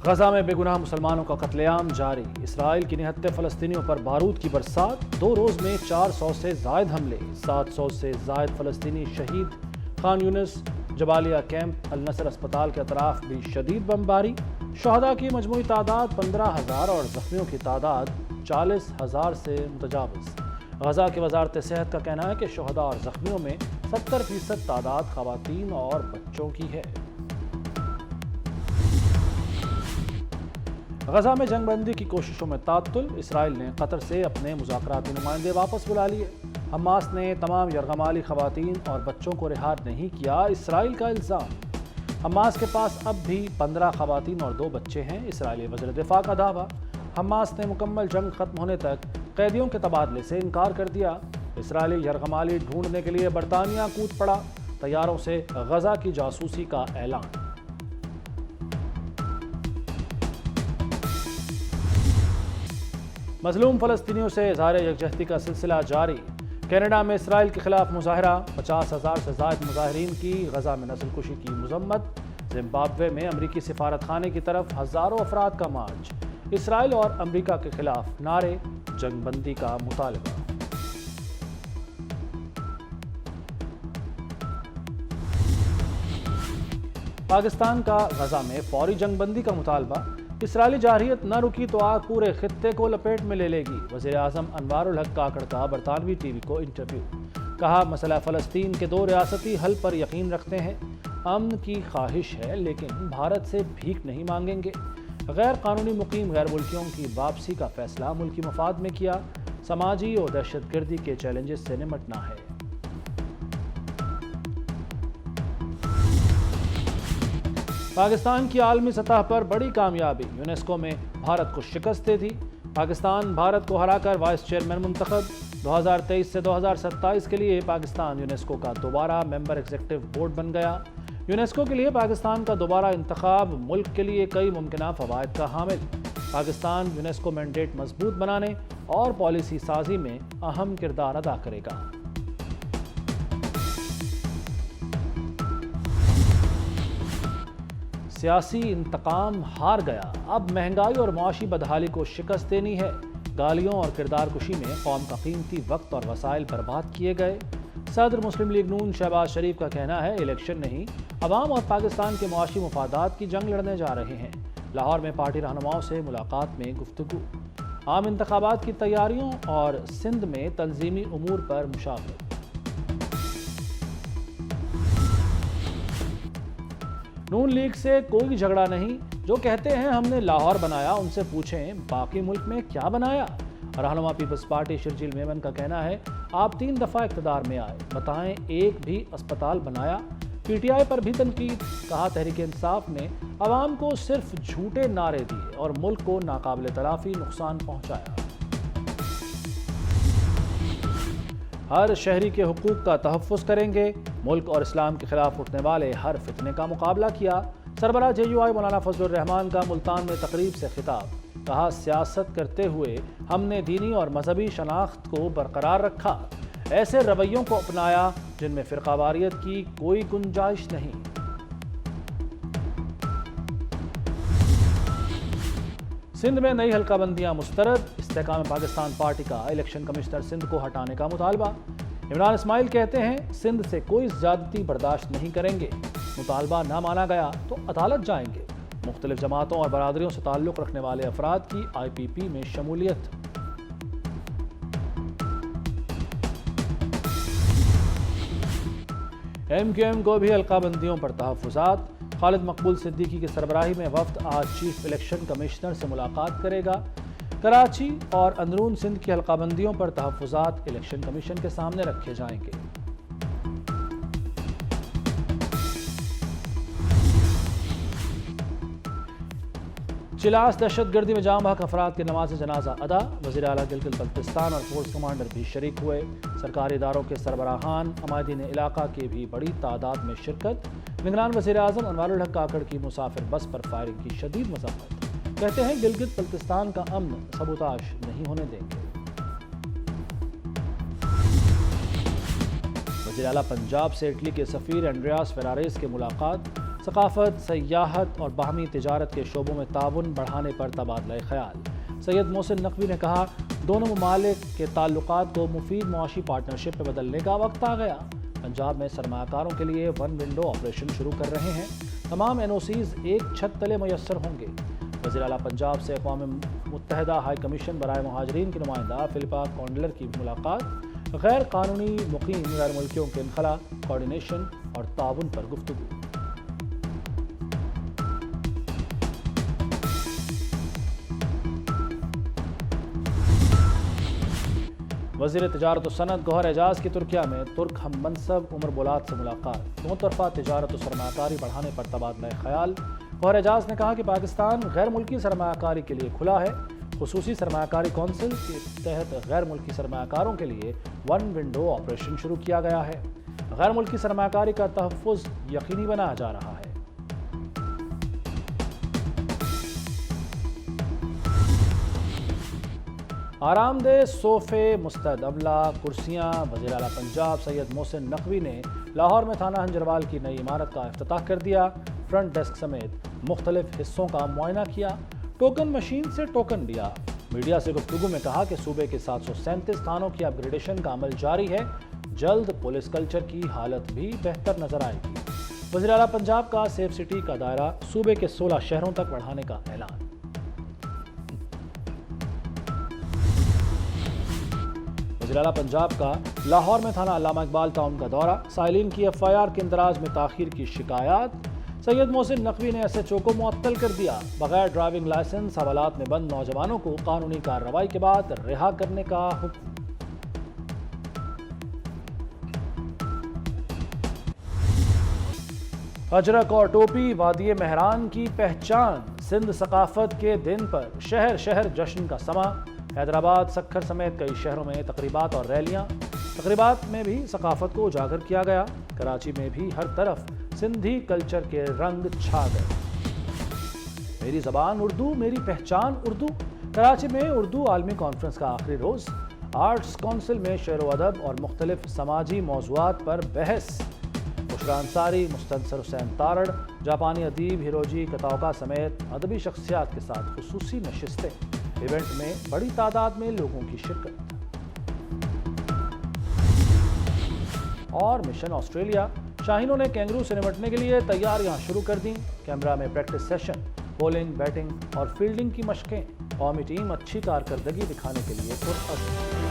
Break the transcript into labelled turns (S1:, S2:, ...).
S1: غزہ میں بے گناہ مسلمانوں کا قتل عام جاری، اسرائیل کی نہتے فلسطینیوں پر بارود کی برسات، 2 روز میں 400 سے زائد حملے، 700 سے زائد فلسطینی شہید، خان یونس جبالیہ کیمپ، النصر اسپتال کے اطراف بھی شدید بمباری، شہداء کی مجموعی تعداد 15,000 اور زخمیوں کی تعداد 40,000 سے متجاوز۔ غزہ کی وزارت صحت کا کہنا ہے کہ شہداء اور زخمیوں میں 70% تعداد خواتین اور بچوں کی ہے۔ غزہ میں جنگ بندی کی کوششوں میں تعطل، اسرائیل نے قطر سے اپنے مذاکراتی نمائندے واپس بلا لیے، حماس نے تمام یرغمالی خواتین اور بچوں کو رہا نہیں کیا، اسرائیل کا الزام۔ حماس کے پاس اب بھی 15 خواتین اور 2 بچے ہیں، اسرائیلی وزیر دفاع کا دعویٰ۔ حماس نے مکمل جنگ ختم ہونے تک قیدیوں کے تبادلے سے انکار کر دیا، اسرائیلی یرغمالی ڈھونڈنے کے لیے برطانیہ کود پڑا، طیاروں سے غزہ کی جاسوسی کا اعلان۔ مظلوم فلسطینیوں سے اظہار یکجہتی کا سلسلہ جاری، کینیڈا میں اسرائیل کے خلاف مظاہرہ، 50,000 سے زائد مظاہرین کی غزہ میں نسل کشی کی مذمت، زمبابوے میں امریکی سفارت خانے کی طرف ہزاروں افراد کا مارچ، اسرائیل اور امریکہ کے خلاف نعرے، جنگ بندی کا مطالبہ۔ پاکستان کا غزہ میں فوری جنگ بندی کا مطالبہ، اسرائیلی جارحیت نہ رکی تو آگ پورے خطے کو لپیٹ میں لے لے گی، وزیر اعظم انوار الحق کاکڑ کا برطانوی ٹی وی کو انٹرویو، کہا مسئلہ فلسطین کے 2 ریاستی حل پر یقین رکھتے ہیں، امن کی خواہش ہے لیکن بھارت سے بھیک نہیں مانگیں گے، غیر قانونی مقیم غیر ملکیوں کی واپسی کا فیصلہ ملکی مفاد میں کیا، سماجی اور دہشت گردی کے چیلنجز سے نمٹنا ہے۔ پاکستان کی عالمی سطح پر بڑی کامیابی، یونیسکو میں بھارت کو شکست دے دی، پاکستان بھارت کو ہرا کر وائس چیئرمین منتخب، 2023 سے 2027 کے لیے پاکستان یونیسکو کا دوبارہ ممبر ایگزیکٹو بورڈ بن گیا، یونیسکو کے لیے پاکستان کا دوبارہ انتخاب ملک کے لیے کئی ممکنہ فوائد کا حامل، پاکستان یونیسکو مینڈیٹ مضبوط بنانے اور پالیسی سازی میں اہم کردار ادا کرے گا۔ سیاسی انتقام ہار گیا، اب مہنگائی اور معاشی بدحالی کو شکست دینی ہے، گالیوں اور کردار کشی میں قوم کا قیمتی وقت اور وسائل برباد کیے گئے، صدر مسلم لیگ نون شہباز شریف کا کہنا ہے الیکشن نہیں، عوام اور پاکستان کے معاشی مفادات کی جنگ لڑنے جا رہے ہیں، لاہور میں پارٹی رہنماؤں سے ملاقات میں گفتگو، عام انتخابات کی تیاریوں اور سندھ میں تنظیمی امور پر مشاورت۔ نون لیگ سے کوئی جھگڑا نہیں، جو کہتے ہیں ہم نے لاہور بنایا ان سے پوچھیں باقی ملک میں کیا بنایا، رہنما پیپلز پارٹی شرجیل میمن کا کہنا ہے آپ 3 دفعہ اقتدار میں آئے، بتائیں ایک بھی اسپتال بنایا، پی ٹی آئی پر بھی تنقید، کہا تحریک انصاف نے عوام کو صرف جھوٹے نعرے دیے اور ملک کو ناقابل تلافی نقصان پہنچایا۔ ہر شہری کے حقوق کا تحفظ کریں گے، ملک اور اسلام کے خلاف اٹھنے والے ہر فتنے کا مقابلہ کیا، سربراہ جے یو آئی مولانا فضل الرحمان کا ملتان میں تقریب سے خطاب، کہا سیاست کرتے ہوئے ہم نے دینی اور مذہبی شناخت کو برقرار رکھا، ایسے رویوں کو اپنایا جن میں فرقہ واریت کی کوئی گنجائش نہیں۔ سندھ میں نئی حلقہ بندیاں مسترد، استحکام پاکستان پارٹی کا الیکشن کمشنر سندھ کو ہٹانے کا مطالبہ، عمران اسماعیل کہتے ہیں سندھ سے کوئی زیادتی برداشت نہیں کریں گے، مطالبہ نہ مانا گیا تو عدالت جائیں گے، مختلف جماعتوں اور برادریوں سے تعلق رکھنے والے افراد کی آئی پی پی میں شمولیت۔ ایم کیو ایم کو بھی حلقہ بندیوں پر تحفظات، خالد مقبول صدیقی کی سربراہی میں وفد آج چیف الیکشن کمشنر سے ملاقات کرے گا، کراچی اور اندرون سندھ کی حلقہ بندیوں پر تحفظات الیکشن کمیشن کے سامنے رکھے جائیں گے۔ چلاس دہشت گردی میں جاں بحق افراد کی نماز جنازہ ادا، وزیر اعلیٰ گلگت بلتستان اور فورس کمانڈر بھی شریک ہوئے، سرکاری اداروں کے سربراہان، عمائدین علاقہ کی بھی بڑی تعداد میں شرکت، نگران وزیر اعظم انوار الحق کاکڑ کی مسافر بس پر فائرنگ کی شدید مذمت، کہتے ہیں گلگت بلتستان کا امن سبوتاش نہیں ہونے دیں گے۔ وزیر اعلیٰ پنجاب سے اٹلی کے سفیر انڈریاس فیرارس کی ملاقات، ثقافت، سیاحت اور باہمی تجارت کے شعبوں میں تعاون بڑھانے پر تبادلہ خیال۔ سید محسن نقوی نے کہا، دونوں ممالک کے تعلقات کو مفید معاشی پارٹنرشپ میں بدلنے کا وقت آ گیا۔ پنجاب میں سرمایہ کاروں کے لیے ون ونڈو آپریشن شروع کر رہے ہیں۔ تمام NOCs ایک چھت تلے میسر ہوں گے۔ وزیر اعلیٰ پنجاب سے اقوام متحدہ ہائی کمیشن برائے مہاجرین کی نمائندہ فلپا کونڈلر کی ملاقات۔ غیر قانونی مقیم غیر ملکیوں کے انخلا، کوارڈینیشن اور تعاون پر گفتگو۔ وزیر تجارت و صنعت گوہر اعجاز کی ترکیہ میں ترک ہم منصب عمر بولاد سے ملاقات۔ دو طرفہ تجارت و سرمایہ کاری بڑھانے پر تبادلہ خیال۔ گوہر اعجاز نے کہا کہ پاکستان غیر ملکی سرمایہ کاری کے لیے کھلا ہے۔ خصوصی سرمایہ کاری کونسل کے تحت غیر ملکی سرمایہ کاروں کے لیے ون ونڈو آپریشن شروع کیا گیا ہے۔ غیر ملکی سرمایہ کاری کا تحفظ یقینی بنایا جا رہا ہے۔ آرام دہ صوفے، مستعد عملہ، کرسیاں۔ وزیر اعلیٰ پنجاب سید محسن نقوی نے لاہور میں تھانہ ہنجروال کی نئی عمارت کا افتتاح کر دیا۔ فرنٹ ڈیسک سمیت مختلف حصوں کا معائنہ کیا، ٹوکن مشین سے ٹوکن لیا۔ میڈیا سے گفتگو میں کہا کہ صوبے کے 737 تھانوں کی اپ گریڈیشن کا عمل جاری ہے، جلد پولیس کلچر کی حالت بھی بہتر نظر آئے گی۔ وزیر اعلیٰ پنجاب کا سیف سٹی کا دائرہ صوبے کے 16 شہروں تک بڑھانے کا اعلان۔ وزیر اعلیٰ پنجاب کا لاہور میں تھانہ علامہ اقبال ٹاؤن کا دورہ۔ سائلین کی FIR کے اندراج میں تاخیر کی شکایات۔ سید محسن نقوی نے SHO کو معطل کر دیا۔ بغیر ڈرائیونگ لائسنس حوالات میں بند نوجوانوں کو قانونی کارروائی کے بعد رہا کرنے کا حکم۔ اجرک اور ٹوپی وادی مہران کی پہچان۔ سندھ ثقافت کے دن پر شہر شہر جشن کا سما۔ حیدرآباد، سکھر سمیت کئی شہروں میں تقریبات اور ریلیاں۔ تقریبات میں بھی ثقافت کو اجاگر کیا گیا۔ کراچی میں بھی ہر طرف سندھی کلچر کے رنگ چھا گئے۔ میری زبان اردو، میری پہچان اردو۔ کراچی میں اردو عالمی کانفرنس کا آخری روز۔ آرٹس کونسل میں شعر و ادب اور مختلف سماجی موضوعات پر بحث۔ بشرا انصاری، مستنصر حسین تارڑ، جاپانی ادیب ہیروجی کتاوکا سمیت ادبی شخصیات کے ساتھ خصوصی نشستیں۔ ایونٹ میں بڑی تعداد میں لوگوں کی شرکت۔ اور مشن آسٹریلیا، شاہینوں نے کینگرو سے نمٹنے کے لیے تیاریاں شروع کر دیں۔ کیمرا میں پریکٹس سیشن، بولنگ، بیٹنگ اور فیلڈنگ کی مشقیں۔ قومی ٹیم اچھی کارکردگی دکھانے کے لیے پرعزم۔